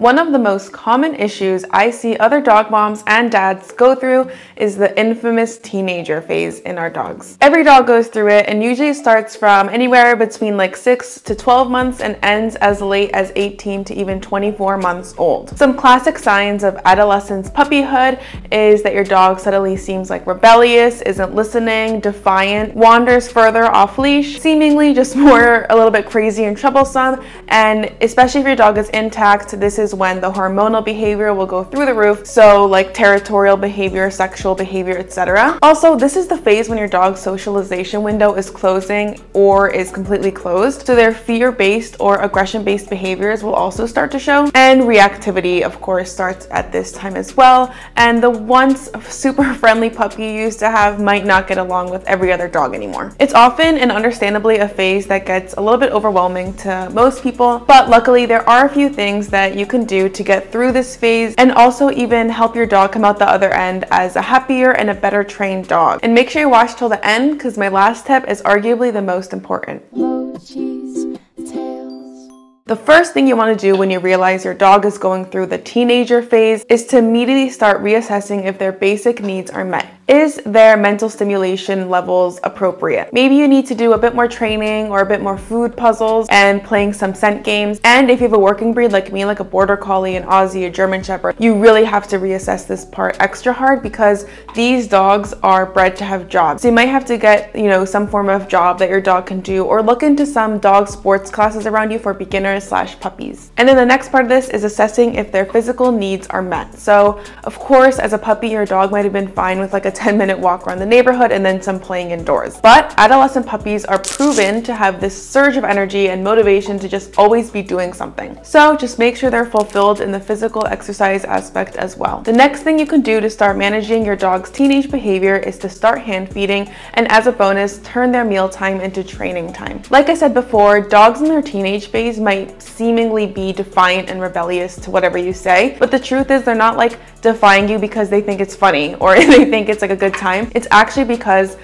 One of the most common issues I see other dog moms and dads go through is the infamous teenager phase in our dogs. Every dog goes through it, and usually starts from anywhere between like 6 to 12 months and ends as late as 18 to even 24 months old. Some classic signs of adolescence puppyhood is that your dog suddenly seems like rebellious, isn't listening, defiant, wanders further off leash, seemingly just more a little bit crazy and troublesome. And especially if your dog is intact, this is when the hormonal behavior will go through the roof, so like territorial behavior, sexual behavior, etc. Also, this is the phase when your dog's socialization window is closing or is completely closed, so their fear-based or aggression-based behaviors will also start to show, and reactivity of course starts at this time as well, and the once super friendly puppy you used to have might not get along with every other dog anymore. It's often and understandably a phase that gets a little bit overwhelming to most people, but luckily there are a few things that you can do to get through this phase and also even help your dog come out the other end as a happier and a better trained dog. And make sure you watch till the end, because my last tip is arguably the most important. The first thing you want to do when you realize your dog is going through the teenager phase is to immediately start reassessing if their basic needs are met. Is their mental stimulation levels appropriate? Maybe you need to do a bit more training or a bit more food puzzles and playing some scent games. And if you have a working breed like me, like a Border Collie, an Aussie, a German Shepherd, you really have to reassess this part extra hard, because these dogs are bred to have jobs. So you might have to get, some form of job that your dog can do, or look into some dog sports classes around you for beginners/puppies. And then the next part of this is assessing if their physical needs are met. So of course, as a puppy, your dog might have been fine with like a 10-minute walk around the neighborhood and then some playing indoors. But adolescent puppies are proven to have this surge of energy and motivation to just always be doing something. So just make sure they're fulfilled in the physical exercise aspect as well. The next thing you can do to start managing your dog's teenage behavior is to start hand feeding, and as a bonus, turn their meal time into training time. Like I said before, dogs in their teenage phase might seemingly be defiant and rebellious to whatever you say, but the truth is they're not like defying you because they think it's funny or they think it's like a good time. It's actually because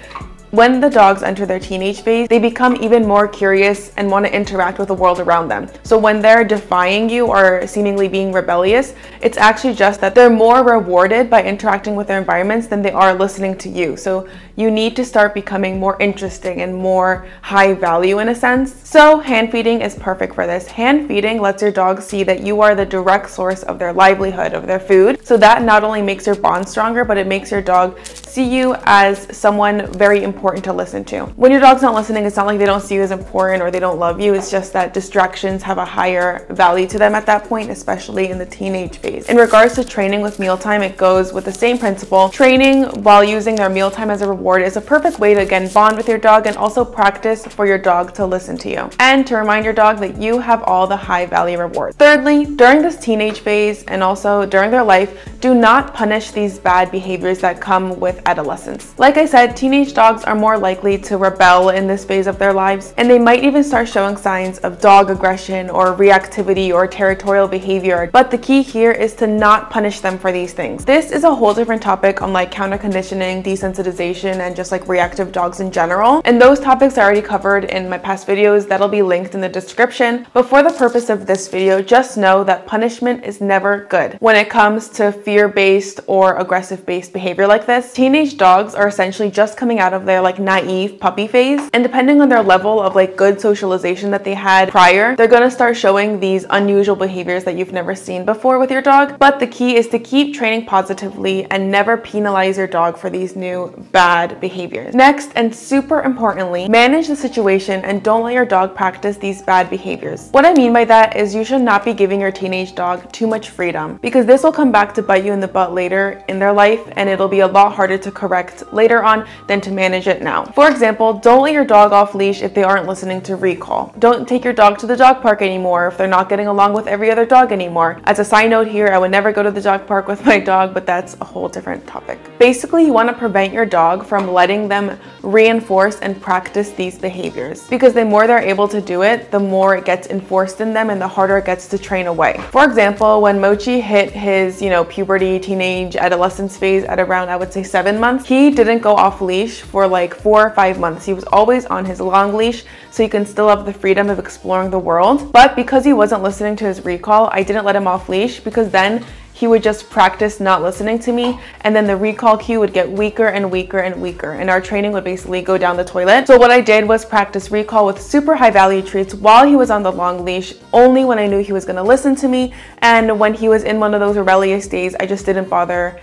when the dogs enter their teenage phase, they become even more curious and want to interact with the world around them. So when they're defying you or seemingly being rebellious, it's actually just that they're more rewarded by interacting with their environments than they are listening to you. So you need to start becoming more interesting and more high value in a sense. So hand feeding is perfect for this. Hand feeding lets your dog see that you are the direct source of their livelihood, of their food. So that not only makes your bond stronger, but it makes your dog see you as someone very important to listen to. When your dog's not listening, it's not like they don't see you as important or they don't love you. It's just that distractions have a higher value to them at that point, especially in the teenage phase. In regards to training with mealtime, it goes with the same principle. Training while using their mealtime as a reward is a perfect way to again bond with your dog and also practice for your dog to listen to you and to remind your dog that you have all the high value rewards. Thirdly, during this teenage phase and also during their life, do not punish these bad behaviors that come with adolescence. Like I said, teenage dogs are more likely to rebel in this phase of their lives, and they might even start showing signs of dog aggression or reactivity or territorial behavior. But the key here is to not punish them for these things. This is a whole different topic on like counter conditioning, desensitization, and just like reactive dogs in general. And those topics are already covered in my past videos that'll be linked in the description. But for the purpose of this video, just know that punishment is never good when it comes to fear-based or aggressive-based behavior like this. Teenage dogs are essentially just coming out of their like naive puppy phase, and depending on their level of like good socialization that they had prior, they're gonna start showing these unusual behaviors that you've never seen before with your dog. But the key is to keep training positively and never penalize your dog for these new bad behaviors. Next, and super importantly, manage the situation and don't let your dog practice these bad behaviors. What I mean by that is you should not be giving your teenage dog too much freedom, because this will come back to bite you in the butt later in their life, and it'll be a lot harder to correct later on than to manage it now. For example, don't let your dog off leash if they aren't listening to recall. Don't take your dog to the dog park anymore if they're not getting along with every other dog anymore. As a side note here, I would never go to the dog park with my dog, but that's a whole different topic. Basically, you want to prevent your dog from letting them reinforce and practice these behaviors, because the more they're able to do it, the more it gets enforced in them and the harder it gets to train away. For example, when Mochi hit his, puberty, teenage, adolescence phase at around, I would say 7 months, he didn't go off leash for like 4 or 5 months. He was always on his long leash, so he can still have the freedom of exploring the world. But because he wasn't listening to his recall, I didn't let him off leash, because then he would just practice not listening to me, and then the recall cue would get weaker and weaker and weaker, and our training would basically go down the toilet. So what I did was practice recall with super high value treats while he was on the long leash, only when I knew he was going to listen to me. And when he was in one of those rebellious days, I just didn't bother,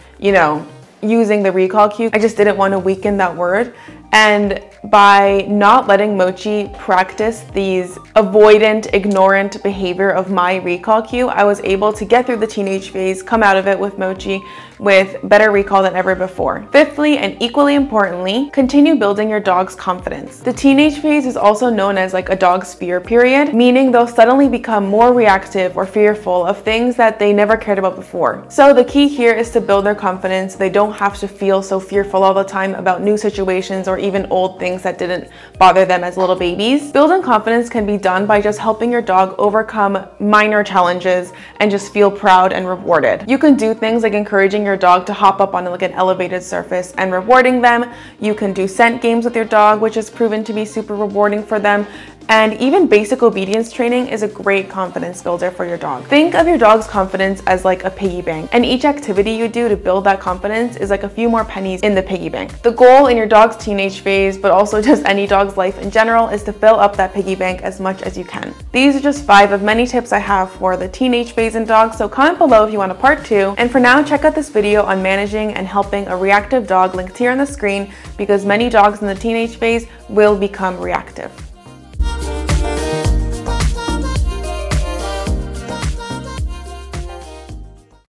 using the recall cue. I just didn't want to weaken that word. And by not letting Mochi practice these avoidant, ignorant behavior of my recall cue, I was able to get through the teenage phase, come out of it with Mochi with better recall than ever before. Fifthly, and equally importantly, continue building your dog's confidence. The teenage phase is also known as like a dog's fear period, meaning they'll suddenly become more reactive or fearful of things that they never cared about before. So the key here is to build their confidence. They don't have to feel so fearful all the time about new situations or even old things that didn't bother them as little babies. Building confidence can be done by just helping your dog overcome minor challenges and just feel proud and rewarded. You can do things like encouraging your dog to hop up on like an elevated surface and rewarding them. You can do scent games with your dog, which has proven to be super rewarding for them. And even basic obedience training is a great confidence builder for your dog. Think of your dog's confidence as like a piggy bank, and each activity you do to build that confidence is like a few more pennies in the piggy bank. The goal in your dog's teenage phase, but also just any dog's life in general, is to fill up that piggy bank as much as you can. These are just 5 of many tips I have for the teenage phase in dogs, so comment below if you want a part 2. And for now, check out this video on managing and helping a reactive dog linked here on the screen, because many dogs in the teenage phase will become reactive.